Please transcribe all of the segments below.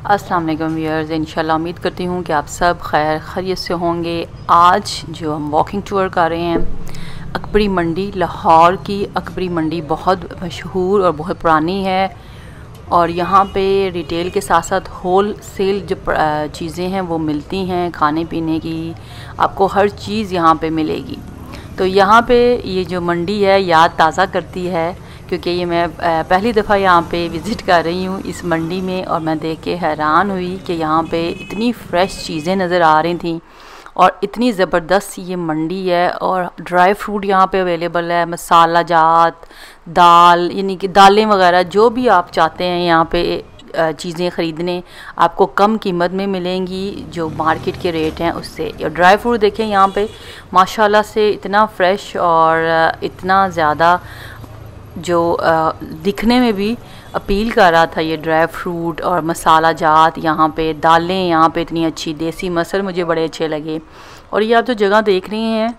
अस्सलाम वालेकुम व्यूअर्स, इंशाल्लाह उम्मीद करती हूँ कि आप सब खैर खैरियत से होंगे। आज जो हम वॉकिंग टूर कर रहे हैं अकबरी मंडी, लाहौर की अकबरी मंडी बहुत मशहूर और बहुत पुरानी है और यहाँ पे रिटेल के साथ साथ होल सेल जो चीज़ें हैं वो मिलती हैं। खाने पीने की आपको हर चीज़ यहाँ पे मिलेगी। तो यहाँ पे ये जो मंडी है याद ताज़ा करती है, क्योंकि ये मैं पहली दफ़ा यहाँ पे विज़िट कर रही हूँ इस मंडी में और मैं देख के हैरान हुई कि यहाँ पे इतनी फ़्रेश चीज़ें नज़र आ रही थी और इतनी ज़बरदस्त ये मंडी है। और ड्राई फ्रूट यहाँ पे अवेलेबल है, मसाला जात, दाल यानी कि दालें वगैरह जो भी आप चाहते हैं यहाँ पे चीज़ें ख़रीदने आपको कम कीमत में मिलेंगी जो मार्केट के रेट हैं उससे। और ड्राई फ्रूट देखें यहाँ पे माशाल्लाह से इतना फ़्रेश और इतना ज़्यादा जो दिखने में भी अपील कर रहा था ये ड्राई फ्रूट और मसाला जात। यहाँ पे दालें यहाँ पे इतनी अच्छी, देसी मसल मुझे बड़े अच्छे लगे। और ये आप जो जगह देख रही हैं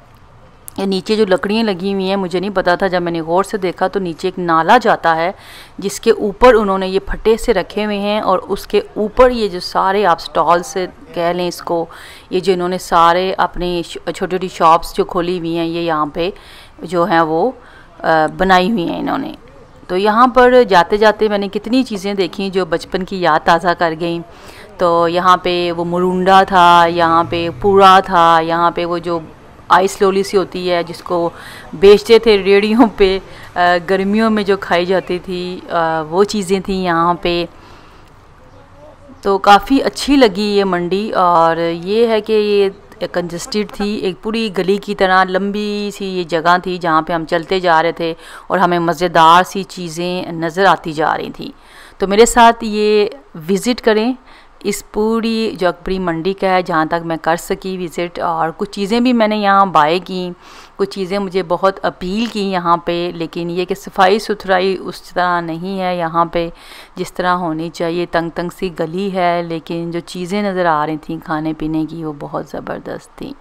ये नीचे जो लकड़ियाँ लगी हुई हैं, मुझे नहीं पता था, जब मैंने गौर से देखा तो नीचे एक नाला जाता है जिसके ऊपर उन्होंने ये फटे से रखे हुए हैं और उसके ऊपर ये जो सारे आप स्टॉल से कह लें इसको, ये जो इन्होंने सारे अपनी छोटी छोटी शॉप्स जो खोली हुई हैं ये यहाँ पे जो हैं वो बनाई हुई हैं इन्होंने। तो यहाँ पर जाते जाते मैंने कितनी चीज़ें देखी जो बचपन की याद ताज़ा कर गई। तो यहाँ पे वो मुरुंडा था, यहाँ पे पूरा था, यहाँ पे वो जो आइस लोली सी होती है जिसको बेचते थे रेड़ियों पे, गर्मियों में जो खाई जाती थी वो चीज़ें थी यहाँ पे। तो काफ़ी अच्छी लगी ये मंडी। और ये है कि ये कंजस्टेड थी, एक पूरी गली की तरह लंबी सी ये जगह थी जहाँ पे हम चलते जा रहे थे और हमें मज़ेदार सी चीज़ें नज़र आती जा रही थी। तो मेरे साथ ये विज़िट करें इस पूरी जो अकबरी मंडी का है जहाँ तक मैं कर सकी विज़िट। और कुछ चीज़ें भी मैंने यहाँ बाय की, कुछ चीज़ें मुझे बहुत अपील की यहाँ पे, लेकिन ये कि सफाई सुथराई उस तरह नहीं है यहाँ पे जिस तरह होनी चाहिए। तंग तंग सी गली है, लेकिन जो चीज़ें नज़र आ रही थी खाने पीने की वो बहुत ज़बरदस्त थी।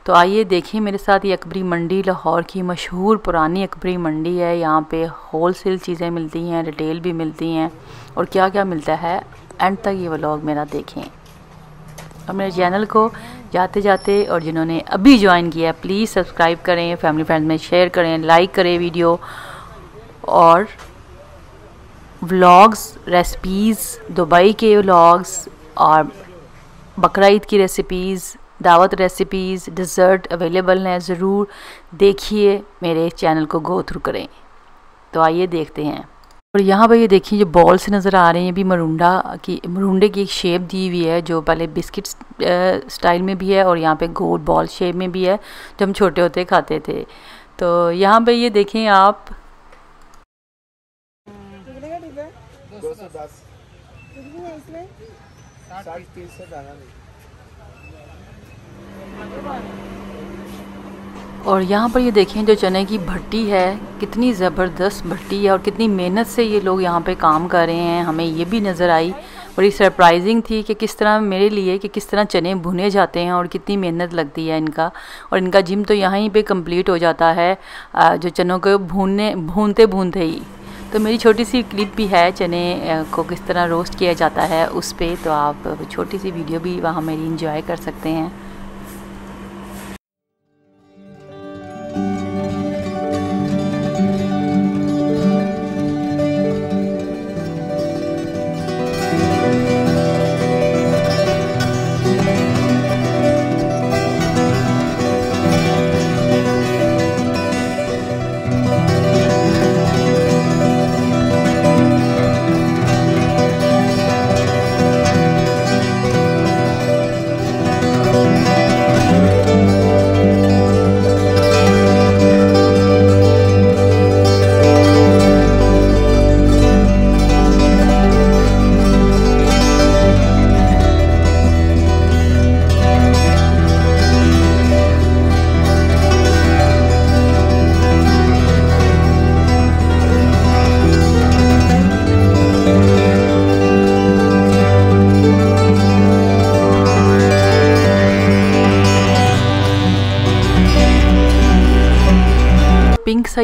तो आइए देखिए मेरे साथ, ये अकबरी मंडी लाहौर की मशहूर पुरानी अकबरी मंडी है। यहाँ पे होल सेल चीज़ें मिलती हैं, रिटेल भी मिलती हैं और क्या क्या मिलता है एंड तक ये व्लॉग मेरा देखें। और मेरे चैनल को जाते जाते और जिन्होंने अभी ज्वाइन किया है प्लीज़ सब्सक्राइब करें, फैमिली फ्रेंड्स में शेयर करें, लाइक करें वीडियो। और व्लॉग्स, रेसिपीज़, दुबई के व्लॉग्स और बकरा ईद की रेसिपीज़, दावत रेसिपीज़, डिज़र्ट अवेलेबल हैं, ज़रूर देखिए, मेरे चैनल को गो थ्रू करें। तो आइए देखते हैं। और यहाँ पर ये देखिए जो बॉल से नज़र आ रहे हैं, भी मरुंडे की एक शेप दी हुई है जो पहले बिस्किट स्टाइल में भी है और यहाँ पे गोल बॉल शेप में भी है जो हम छोटे होते खाते थे। तो यहाँ पे ये देखें आप, और यहाँ पर ये देखें जो चने की भट्टी है, कितनी ज़बरदस्त भट्टी है और कितनी मेहनत से ये लोग यहाँ पे काम कर रहे हैं। हमें ये भी नज़र आई, बड़ी सरप्राइजिंग थी कि किस तरह मेरे लिए कि किस तरह चने भुने जाते हैं और कितनी मेहनत लगती है इनका। और इनका जिम तो यहीं पे कंप्लीट हो जाता है जो चनों को भूनते भूनते ही। तो मेरी छोटी सी क्लिप भी है चने को किस तरह रोस्ट किया जाता है उस पर, तो आप छोटी सी वीडियो भी वहाँ मेरी इंजॉय कर सकते हैं।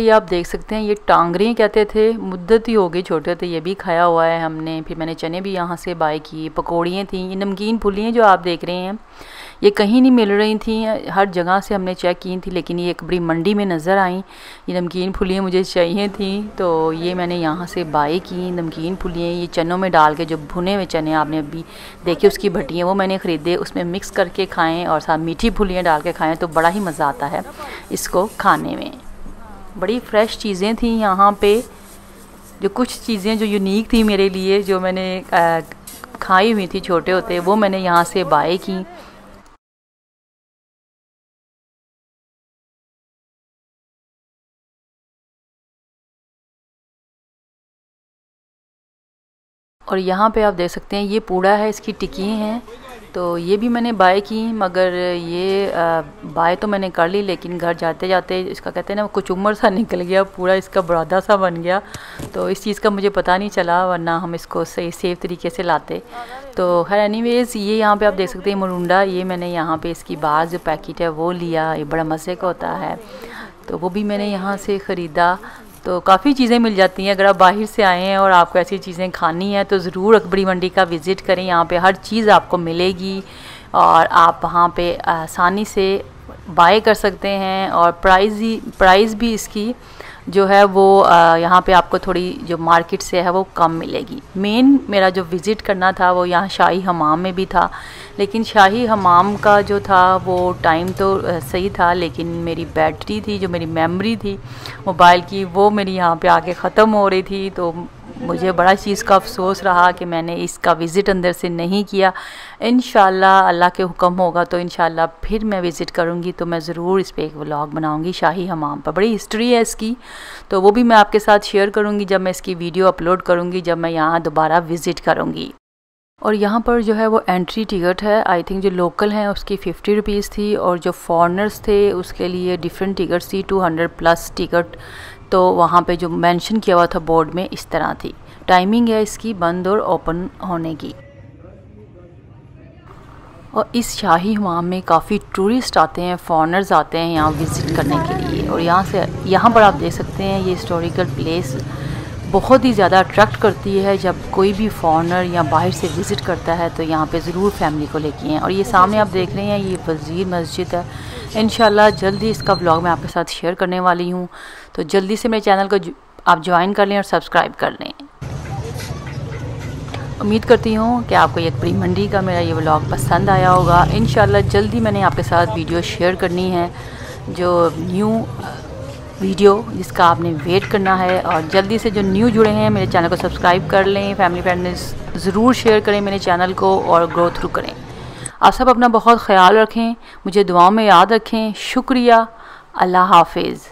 ये आप देख सकते हैं, ये टांगरे कहते थे, मुद्दत ही हो गई छोटे थे, ये भी खाया हुआ है हमने। फिर मैंने चने भी यहाँ से बाय किए, पकौड़ियाँ थी, ये नमकीन फुलियाँ जो आप देख रहे हैं ये कहीं नहीं मिल रही थी, हर जगह से हमने चेक की थी, लेकिन ये एक बड़ी मंडी में नज़र आई। ये नमकीन फुलियाँ मुझे चाहिए थी तो ये मैंने यहाँ से बाय की नमकीन फुलियाँ। ये चनों में डाल के, जो भुने हुए चने आपने अभी देखे उसकी भट्टियाँ, वो मैंने ख़रीदे, उसमें मिक्स करके खाएँ और साथ मीठी फुलियाँ डाल के खाएँ तो बड़ा ही मज़ा आता है इसको खाने में। बड़ी फ़्रेश चीज़ें थी यहाँ पे, जो कुछ चीज़ें जो यूनिक थी मेरे लिए, जो मैंने खाई हुई थी छोटे होते, वो मैंने यहाँ से बाय की। और यहाँ पे आप देख सकते हैं ये पूड़ा है, इसकी टिक्कियाँ हैं, तो ये भी मैंने बाय की। मगर ये बाय तो मैंने कर ली, लेकिन घर जाते जाते इसका कहते हैं ना कुछ उम्र सा निकल गया, पूरा इसका बुरादा सा बन गया, तो इस चीज़ का मुझे पता नहीं चला, वरना हम इसको सही सेफ तरीके से लाते। तो खैर एनीवेज़, ये यहाँ पे आप देख सकते हैं मरुंडा, ये मैंने यहाँ पे इसकी बाहर जो पैकेट है वो लिया, ये बड़ा मज़े का होता है, तो वो भी मैंने यहाँ से ख़रीदा। तो काफ़ी चीज़ें मिल जाती हैं, अगर आप बाहर से आए हैं और आपको ऐसी चीज़ें खानी है तो ज़रूर अकबरी मंडी का विज़िट करें। यहाँ पे हर चीज़ आपको मिलेगी और आप वहाँ पे आसानी से बाय कर सकते हैं, और प्राइस भी इसकी जो है वो यहाँ पे आपको थोड़ी जो मार्केट से है वो कम मिलेगी। मेन मेरा जो विज़िट करना था वो यहाँ शाही हमाम में भी था, लेकिन शाही हमाम का जो था वो टाइम तो सही था, लेकिन मेरी बैटरी थी, जो मेरी मेमोरी थी मोबाइल की, वो मेरी यहाँ पे आके ख़त्म हो रही थी। तो मुझे बड़ा चीज़ का अफसोस रहा कि मैंने इसका विज़िट अंदर से नहीं किया। इंशाल्लाह अल्लाह के हुक्म होगा तो इंशाल्लाह फिर मैं विज़िट करूँगी, तो मैं ज़रूर इस पर एक व्लॉग बनाऊँगी शाही हमाम पर। बड़ी हिस्ट्री है इसकी, तो वो भी मैं आपके साथ शेयर करूँगी जब मैं इसकी वीडियो अपलोड करूँगी, जब मैं यहाँ दोबारा विज़िट करूँगी। और यहाँ पर जो है वो एंट्री टिकट है, आई थिंक जो लोकल हैं उसकी 50 रुपीज़ थी, और जो फॉरेनर्स थे उसके लिए डिफरेंट टिकट थी, 200+ टिकट। तो वहाँ पे जो मेंशन किया हुआ था बोर्ड में इस तरह थी। टाइमिंग है इसकी बंद और ओपन होने की। और इस शाही हमाम में काफ़ी टूरिस्ट आते हैं, फॉरेनर्स आते हैं यहाँ विज़िट करने के लिए। और यहाँ पर आप देख सकते हैं ये हिस्टोरिकल प्लेस बहुत ही ज़्यादा अट्रैक्ट करती है। जब कोई भी फॉरेनर या बाहर से विज़िट करता है तो यहाँ पे ज़रूर फैमिली को लेके आएँ। और ये सामने आप देख रहे हैं ये वज़ीर मस्जिद है। इंशाल्लाह जल्दी इसका व्लॉग मैं आपके साथ शेयर करने वाली हूँ, तो जल्दी से मेरे चैनल को आप ज्वाइन कर लें और सब्सक्राइब कर लें। उम्मीद करती हूँ कि आपको ये अकबरी मंडी का मेरा ये व्लॉग पसंद आया होगा। इंशाल्लाह जल्दी मैंने आपके साथ वीडियो शेयर करनी है, जो न्यू वीडियो जिसका आपने वेट करना है। और जल्दी से जो न्यू जुड़े हैं मेरे चैनल को सब्सक्राइब कर लें, फैमिली फ्रेंड्स ज़रूर शेयर करें मेरे चैनल को और ग्रो थ्रू करें। आप सब अपना बहुत ख्याल रखें, मुझे दुआओं में याद रखें। शुक्रिया, अल्लाह हाफिज़।